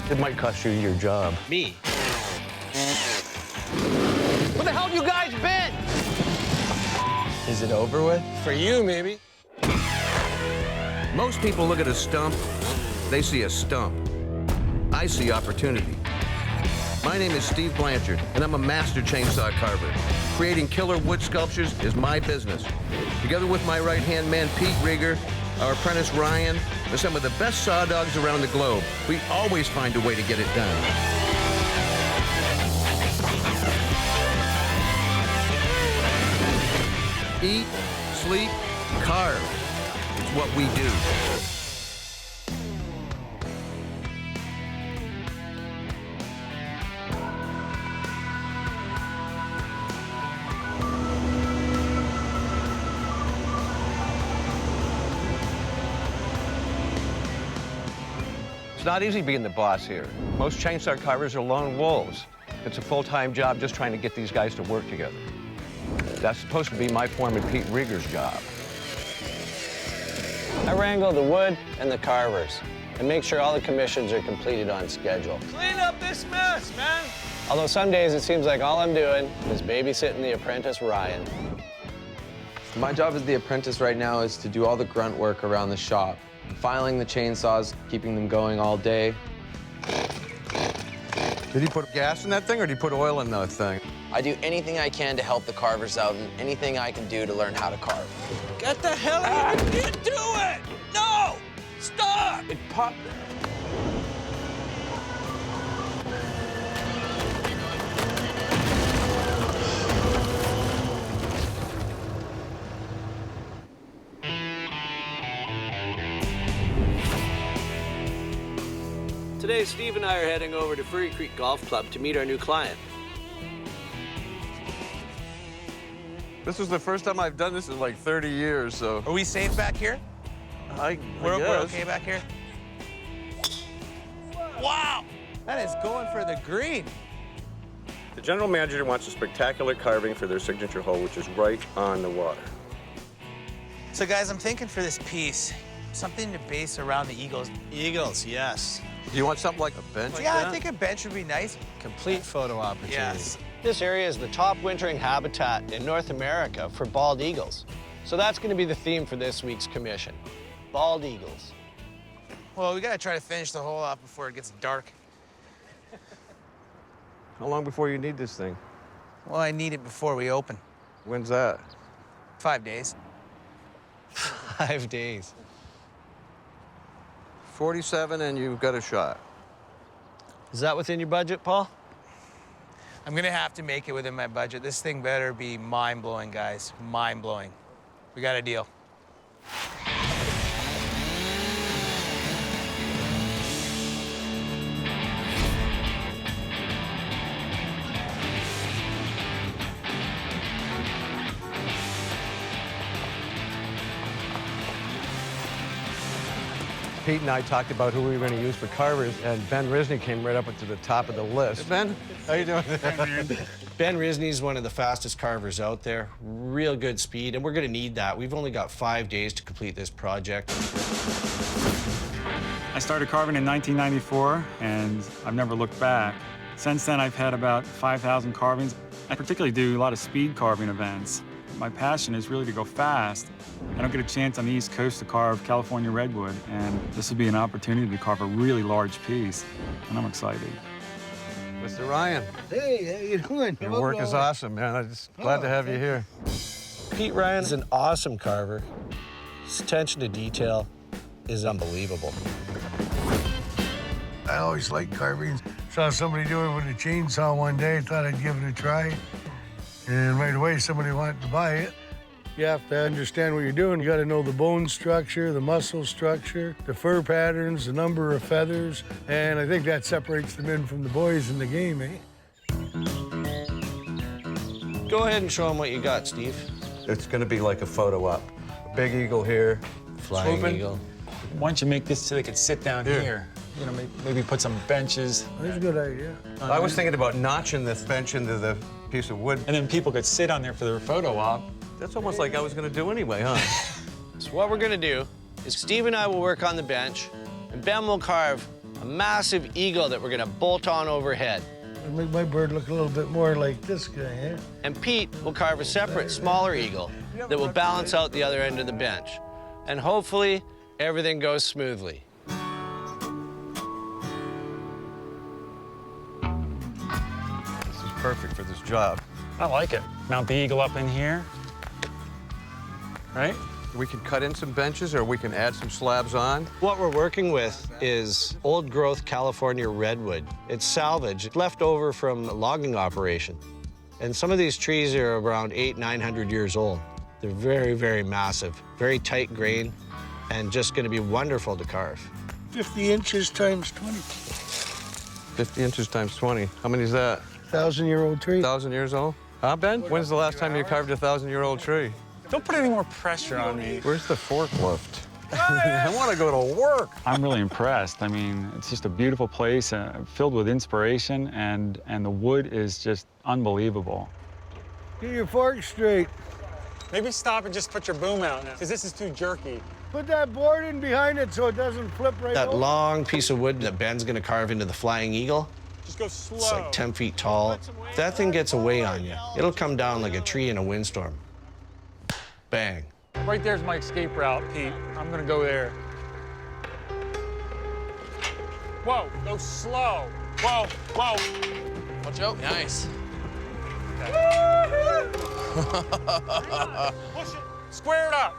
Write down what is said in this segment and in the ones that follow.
It might cost you your job. Me? What the hell have you guys been? Is it over with? For you, maybe. Most people look at a stump, they see a stump. I see opportunity. My name is Steve Blanchard, and I'm a master chainsaw carver. Creating killer wood sculptures is my business. Together with my right-hand man, Pete Rieger, our apprentice, Ryan, and some of the best saw dogs around the globe, we always find a way to get it done. Eat, sleep, carve. It's what we do. It's not easy being the boss here. Most chainsaw carvers are lone wolves. It's a full-time job just trying to get these guys to work together. That's supposed to be my foreman, Pete Rieger's job. I wrangle the wood and the carvers and make sure all the commissions are completed on schedule. Clean up this mess, man. Although some days it seems like all I'm doing is babysitting the apprentice, Ryan. My job as the apprentice right now is to do all the grunt work around the shop. Filing the chainsaws, keeping them going all day. Did he put gas in that thing, or did he put oil in that thing? I do anything I can to help the carvers out and anything I can do to learn how to carve. Get the hell out of here. You do it! No! Stop! It popped. Today, Steve and I are heading over to Furry Creek Golf Club to meet our new client. This is the first time I've done this in like 30 years, so... Are we safe back here? We're okay back here? Wow! That is going for the green. The general manager wants a spectacular carving for their signature hole, which is right on the water. So guys, I'm thinking for this piece, something to base around the eagles. Eagles, yes. Do you want something like a bench? Yeah, I think a bench would be nice. Complete photo opportunity. Yes. This area is the top wintering habitat in North America for bald eagles. So that's going to be the theme for this week's commission, bald eagles. Well, we gotta try to finish the hole off before it gets dark. How long before you need this thing? Well, I need it before we open. When's that? 5 days. 5 days. 47 and you've got a shot. Is that within your budget, Paul? I'm gonna have to make it within my budget. This thing better be mind-blowing, guys. Mind-blowing. We got a deal. Pete and I talked about who we were going to use for carvers, and Ben Risney came right up to the top of the list. Ben, how you doing? Ben Risney's one of the fastest carvers out there. Real good speed, and we're going to need that. We've only got 5 days to complete this project. I started carving in 1994, and I've never looked back. Since then, I've had about 5,000 carvings. I particularly do a lot of speed carving events. My passion is really to go fast. I don't get a chance on the East Coast to carve California redwood, and this would be an opportunity to carve a really large piece, and I'm excited. Mr. Ryan. Hey, how you doing? Your work is awesome, man. I'm just glad to have you here. Pete Ryan is an awesome carver. His attention to detail is unbelievable. I always liked carving. Saw somebody do it with a chainsaw one day, thought I'd give it a try. And right away, somebody wanted to buy it. You have to understand what you're doing. You got to know the bone structure, the muscle structure, the fur patterns, the number of feathers. And I think that separates the men from the boys in the game, eh? Go ahead and show them what you got, Steve. It's going to be like a photo op. Big eagle here. Flying Swooping. eagle. Why don't you make this so they could sit down here? You know, maybe put some benches. That's a good idea. I was thinking about notching this bench into the piece of wood. And then people could sit on there for their photo op. That's almost like I was going to do anyway, huh? So what we're gonna do is Steve and I will work on the bench, and Ben will carve A massive eagle that we're gonna bolt on overhead. It'll make my bird look a little bit more like this guy, eh? And Pete will carve a separate, smaller eagle that will balance out the other end of the bench. And hopefully, everything goes smoothly. This is perfect for this job. I like it. Mount the eagle up in here, right? We can cut in some benches or we can add some slabs on. What we're working with is old-growth California redwood. It's salvage, left over from a logging operation. And some of these trees are around 800-900 years old. They're very, very massive, very tight grain, and just gonna be wonderful to carve. 50 inches times 20. 50 inches times 20. How many is that? 1,000-year-old tree. 1,000 years old? Huh, Ben? When's the last time you carved a 1,000-year-old tree? Don't put any more pressure on me. Where's the forklift? I want to go to work. I'm really impressed. I mean, it's just a beautiful place, filled with inspiration, and the wood is just unbelievable. Get your fork straight. Maybe stop and just put your boom out now, because this is too jerky. Put that board in behind it so it doesn't flip right That over. long piece of wood that Ben's gonna carve into the flying eagle, Just go slow. it's like 10 feet tall. If that thing gets away on you, it'll come down like a tree in a windstorm. Bang. Right there's my escape route, Pete. I'm gonna go there. Whoa, go slow. Whoa, whoa. Watch out. Nice. Push it, square it up.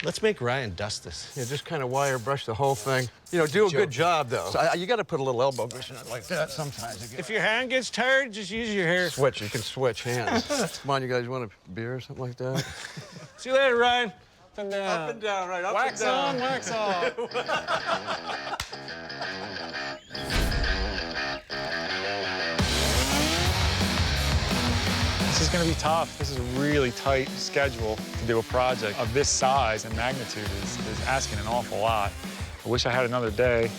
Let's make Ryan dust this. Yeah, just kind of wire brush the whole thing. You know, do a good job, though. So, you got to put a little elbow grease in it like that sometimes. If your hand gets tired, just use your hair. Switch, you can switch hands. Come on, you guys want a beer or something like that? See you later, Ryan. Up and down. Up and down, right, up Wax and down. on, wax off. This is gonna be tough. This is a really tight schedule to do a project of this size and magnitude is asking an awful lot. I wish I had another day.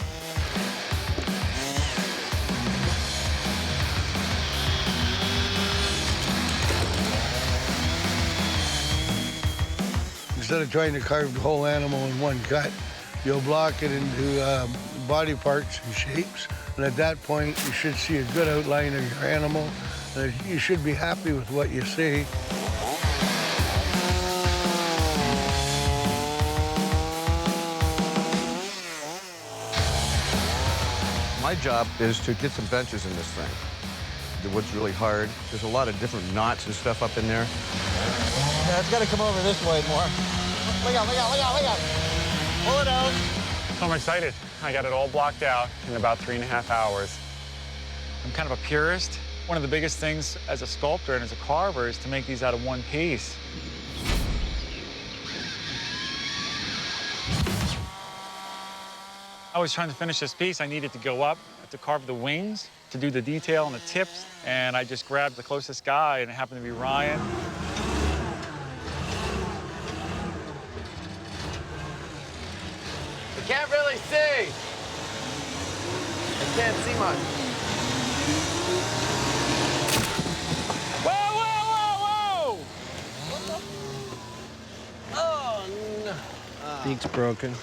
Instead of trying to carve the whole animal in one cut, you'll block it into body parts and shapes. And at that point, you should see a good outline of your animal. And you should be happy with what you see. My job is to get some benches in this thing. The wood's really hard. There's a lot of different knots and stuff up in there. Yeah, it's got to come over this way more. Look out, look out, look out, look out. Pull it out. I'm excited. I got it all blocked out in about 3.5 hours. I'm kind of a purist. One of the biggest things as a sculptor and as a carver is to make these out of one piece. I was trying to finish this piece. I needed to go up to carve the wings, to do the detail on the tips, and I just grabbed the closest guy, and it happened to be Ryan. I can't really see. I can't see much. Whoa, whoa, whoa, whoa! Oh, no. Beak's broken.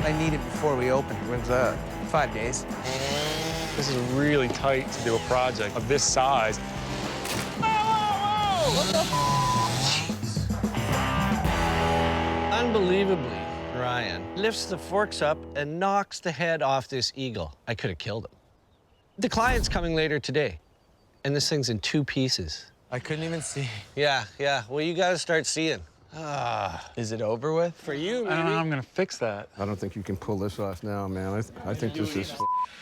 I need it before we open. When's that? 5 days. This is really tight to do a project of this size. Unbelievably, Ryan lifts the forks up and knocks the head off this eagle. I could have killed him. The client's coming later today, and this thing's in 2 pieces. I couldn't even see. Yeah. Well, you got to start seeing. Is it over with? For you, I don't know maybe. how I'm gonna fix that. I don't think you can pull this off now, man. I think this is...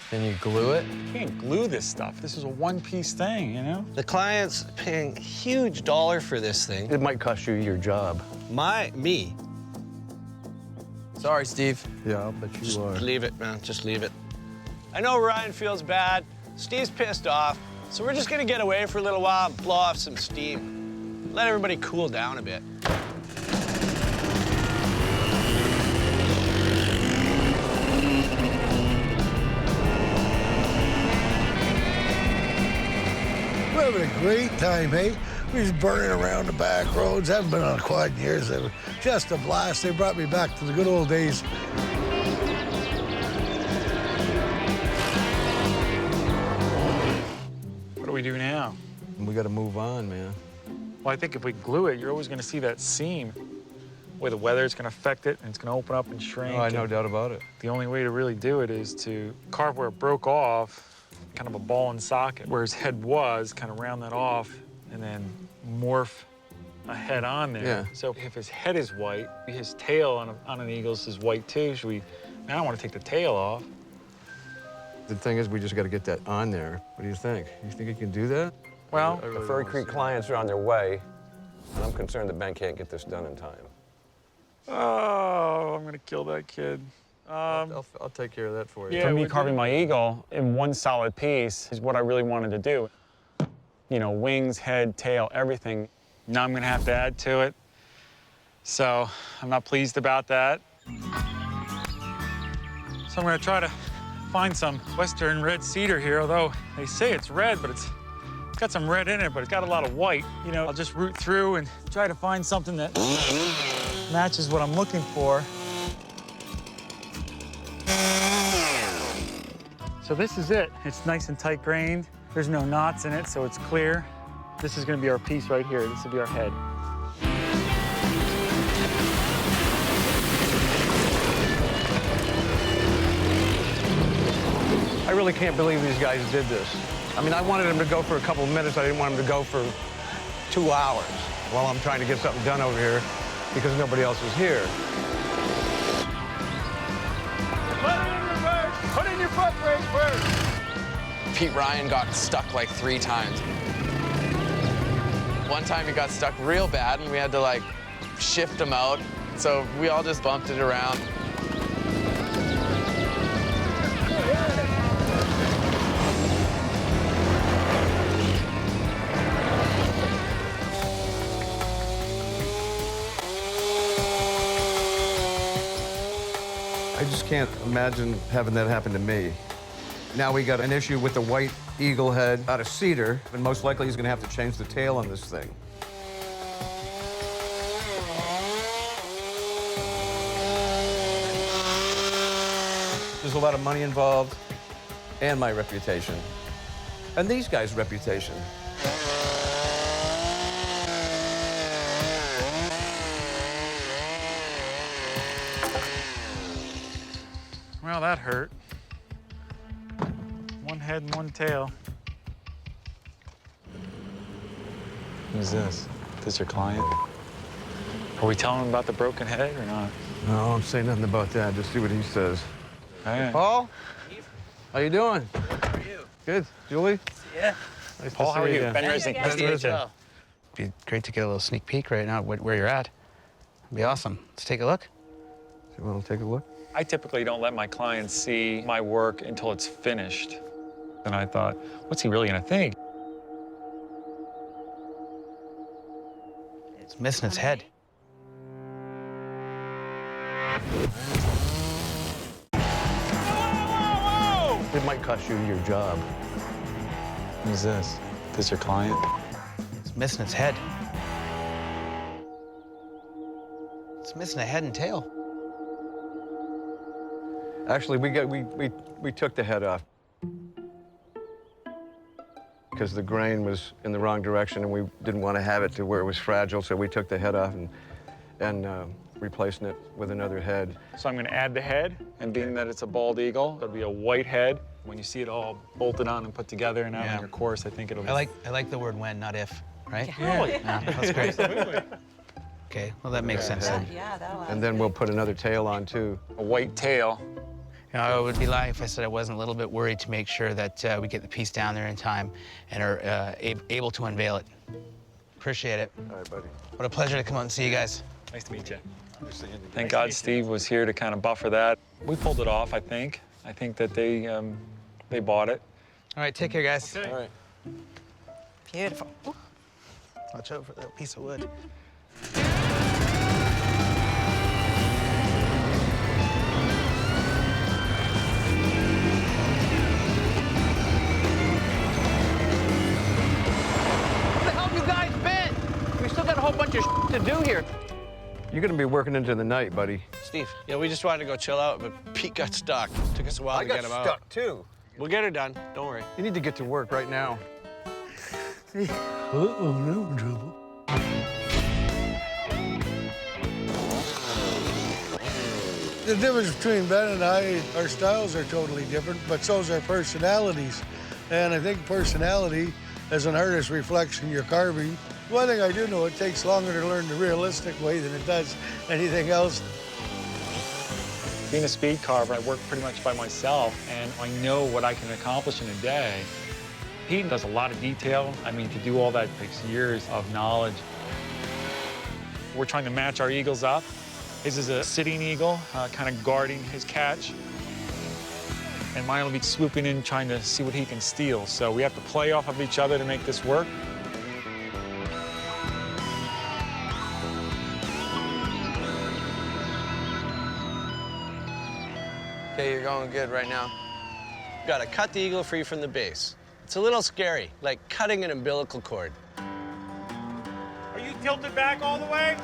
Can you glue it? You can't glue this stuff. This is a one-piece thing, you know? The client's paying a huge dollar for this thing. It might cost you your job. Me. Sorry, Steve. Yeah, I'll bet you Just are. leave it, man. Just leave it. I know Ryan feels bad. Steve's pissed off. So we're just gonna get away for a little while and blow off some steam. Let everybody cool down a bit. We're having a great time, eh? We was burning around the back roads. Haven't been on a quad in years. They were just a blast. They brought me back to the good old days. What do we do now? We got to move on, man. Well, I think if we glue it, you're always going to see that seam. The way the weather is going to affect it, and it's going to open up and shrink. Oh, I no doubt about it. The only way to really do it is to carve where it broke off, kind of a ball and socket, where his head was, kind of round that off, and then morph a head on there. Yeah. So if his head is white, his tail on an eagle's is white too. Should we? I don't want to take the tail off. The thing is, we just got to get that on there. What do you think? You think you can do that? Well, The Furry Creek clients are on their way, and I'm concerned the bank can't get this done in time. oh, I'm going to kill that kid. I'll take care of that for you. Yeah, For me, would carving you? my eagle in one solid piece is what I really wanted to do. You know, wings, head, tail, everything. Now I'm gonna have to add to it. So I'm not pleased about that. So I'm gonna try to find some Western red cedar here, although they say it's red, but it's got some red in it, but it's got a lot of white. You know, I'll just root through and try to find something that matches what I'm looking for. So this is it. It's nice and tight grained. There's no knots in it, so it's clear. This is gonna be our piece right here. This will be our head. I really can't believe these guys did this. I mean, I wanted them to go for a couple of minutes. I didn't want them to go for 2 hours while I'm trying to get something done over here because nobody else is here. Put it in reverse. Put in your foot brake first. Pete Ryan got stuck like 3 times. One time he got stuck real bad and we had to like shift him out. So we all just bumped it around. I just can't imagine having that happen to me. Now we got an issue with the white eagle head out of cedar, and most likely he's gonna have to change the tail on this thing. There's a lot of money involved, and my reputation, and these guys' reputation. Well, that hurt. One head and one tail. Who's this? This your client? Are we telling him about the broken head or not? No, I'm saying nothing about that. Just see what he says. All right. Paul, how you doing? How are you? Good. Julie? Yeah. Nice Paul, to how are see you? again. Ben Rising. Nice to meet you. Be great to get a little sneak peek right now where you're at. It'd be awesome. Let's take a look. You want to take a look? I typically don't let my clients see my work until it's finished. And I thought, what's he really gonna think? It's missing its head. It might cost you your job. Who's this? This your client? It's missing its head. It's missing a head and tail. Actually, we took the head off because the grain was in the wrong direction and we didn't want to have it to where it was fragile, so we took the head off and replacing it with another head. So I'm gonna add the head, and being that it's a bald eagle, it'll be a white head. When you see it all bolted on and put together and out on your course, I think it'll be... I like the word when, not if, right? Yeah. That's great. Okay, well, that makes sense then. And then we'll put another tail on too. A white tail. You know, it would be lying if I said I wasn't a little bit worried to make sure that we get the piece down there in time and are able to unveil it. Appreciate it. All right, buddy. What a pleasure to come out and see you guys. Nice to meet you. Thank God Steve was here to kind of buffer that. We pulled it off, I think. I think that they bought it. All right, take care, guys. Okay. All right. Beautiful. Ooh. Watch out for that piece of wood. Where the hell have you guys been? bunch of to do here. You're gonna be working into the night, buddy. Steve, yeah, we just wanted to go chill out, but Pete got stuck. Took us a while to get him out. I got stuck, too. We'll get her done. Don't worry. You need to get to work right now. Uh-oh, no trouble. The difference between Ben and I, our styles are totally different, but so's our personalities. And I think personality, as an artist, reflects in your carving. One thing I do know, it takes longer to learn the realistic way than it does anything else. Being a speed carver, I work pretty much by myself, and I know what I can accomplish in a day. Pete does a lot of detail. I mean, to do all that takes years of knowledge. We're trying to match our eagles up. His is a sitting eagle, kind of guarding his catch. And mine will be swooping in, trying to see what he can steal. So we have to play off of each other to make this work. Okay, you're going good right now. Gotta cut the eagle free from the base. It's a little scary, like cutting an umbilical cord. Are you tilted back all the way?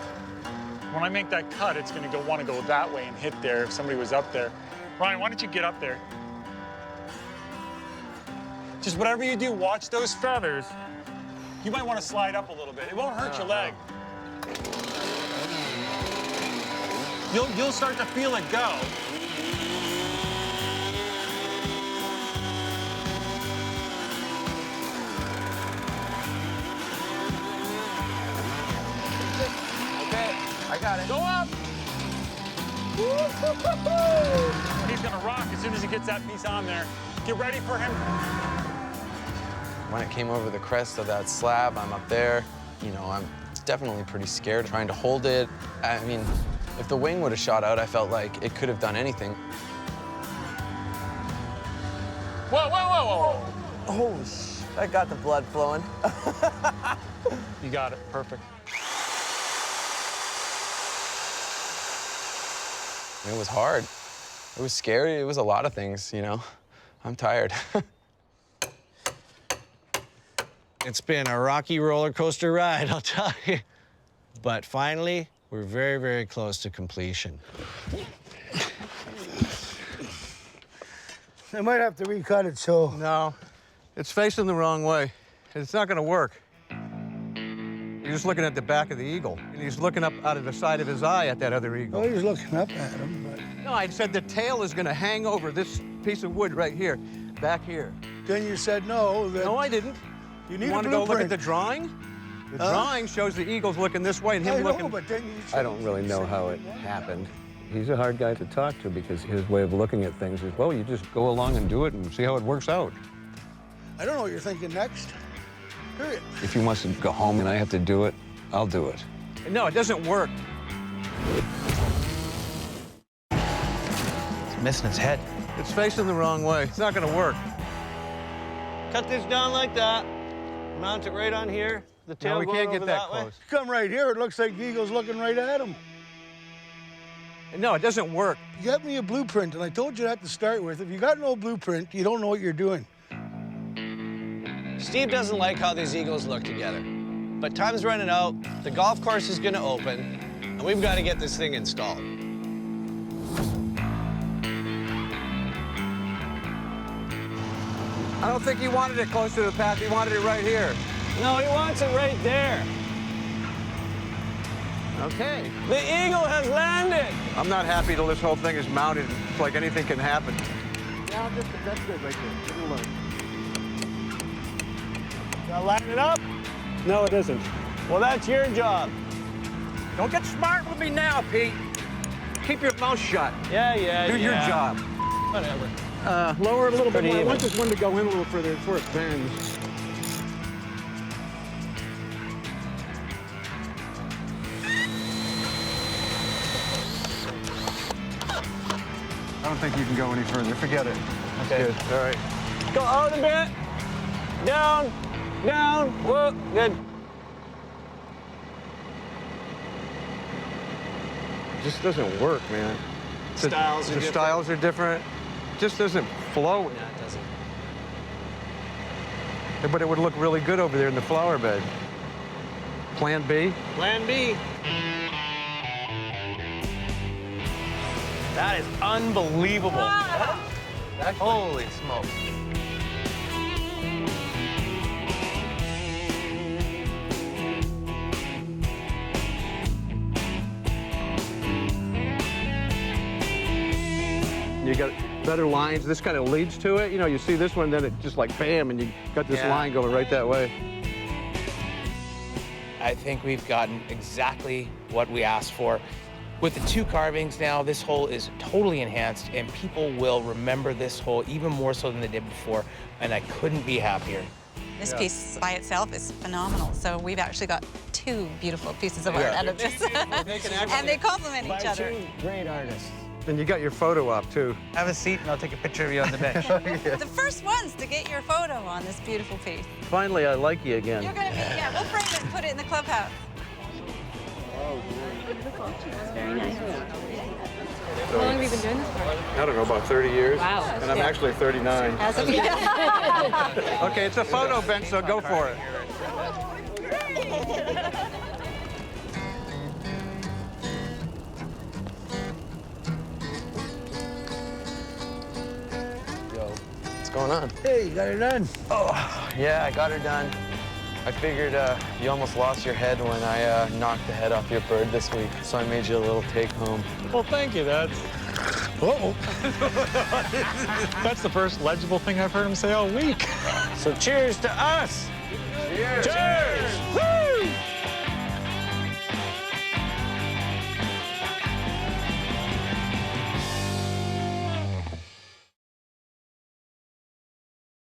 When I make that cut, it's gonna want to go that way and hit there if somebody was up there. Ryan, why don't you get up there? Just whatever you do, watch those feathers. You might want to slide up a little bit. It won't hurt your leg. You'll start to feel it go. I got it. Go up! He's gonna rock as soon as he gets that piece on there. Get ready for him. When it came over the crest of that slab, I'm up there. You know, I'm definitely pretty scared trying to hold it. I mean, if the wing would have shot out, I felt like it could have done anything. Whoa, whoa, whoa, whoa! Oh, I got the blood flowing. You got it, perfect. It was hard. It was scary. It was a lot of things, you know. I'm tired. It's been a rocky roller coaster ride, I'll tell you. But finally, we're very, very close to completion. I might have to recut it, so. No, it's facing the wrong way. It's not gonna work. You're just looking at the back of the eagle. And he's looking up out of the side of his eye at that other eagle. Well, he's looking up at him, but. No, I said the tail is gonna hang over this piece of wood right here, back here. Then you said no. That No, I didn't. You need You a want to go look at blueprint. the drawing? The drawing shows the eagle's looking this way and him I know, looking. but then you I don't really know how it happened. He's a hard guy to talk to because his way of looking at things is, well, you just go along and do it and see how it works out. I don't know what you're thinking next. Period. If he wants to go home and I have to do it, I'll do it. No, it doesn't work. It's missing its head. It's facing the wrong way. It's not gonna work. Cut this down like that. Mount it right on here. The tail No, we going can't over get that way. close. Come right here, it looks like the eagle's looking right at him. No, it doesn't work. You got me a blueprint, and I told you that to start with. If you got no blueprint, you don't know what you're doing. Steve doesn't like how these eagles look together. But time's running out, the golf course is gonna open, and we've got to get this thing installed. I don't think he wanted it close to the path. He wanted it right here. No, he wants it right there. Okay. The eagle has landed. I'm not happy till this whole thing is mounted. It's like anything can happen. Yeah, that's good right there. Give it a look. Got to line it up? No, it isn't. Well, that's your job. Don't get smart with me now, Pete. Keep your mouth shut. Yeah. Do your job. Whatever. Lower it a little bit Pretty more. I even. want this one to go in a little further before it bends. I don't think you can go any further. Forget it. Okay. Good. All right. Go out a bit. Down. Whoa, good. It just doesn't work, man. Styles are the different. styles are different. It just doesn't flow. Yeah, it doesn't. But it would look really good over there in the flower bed. Plan B? Plan B. That is unbelievable. Holy smokes. You got better lines. This kind of leads to it. You know, you see this one, then it just like bam, and you got this line going right that way. I think we've gotten exactly what we asked for. With the 2 carvings now, this hole is totally enhanced, and people will remember this hole even more so than they did before, and I couldn't be happier. This piece by itself is phenomenal, so we've actually got 2 beautiful pieces of art out of this. And they complement each other. 2 great artists. And you got your photo op, too. Have a seat, and I'll take a picture of you on the bench. The first ones to get your photo on this beautiful piece. Finally, I like you again. You're gonna be, yeah, we'll frame it and put it in the clubhouse. Very nice. How long have you been doing this for? I don't know, about 30 years. Wow. And I'm actually 39. As of Okay, it's a photo bench, so go for it. Yo, what's going on? Hey, you got it done. Oh, yeah, I got her done. I figured you almost lost your head when I knocked the head off your bird this week, so I made you a little take-home. Well, thank you. That's... Uh-oh. That's the first legible thing I've heard him say all week. So cheers to us. Cheers! Cheers! Woo!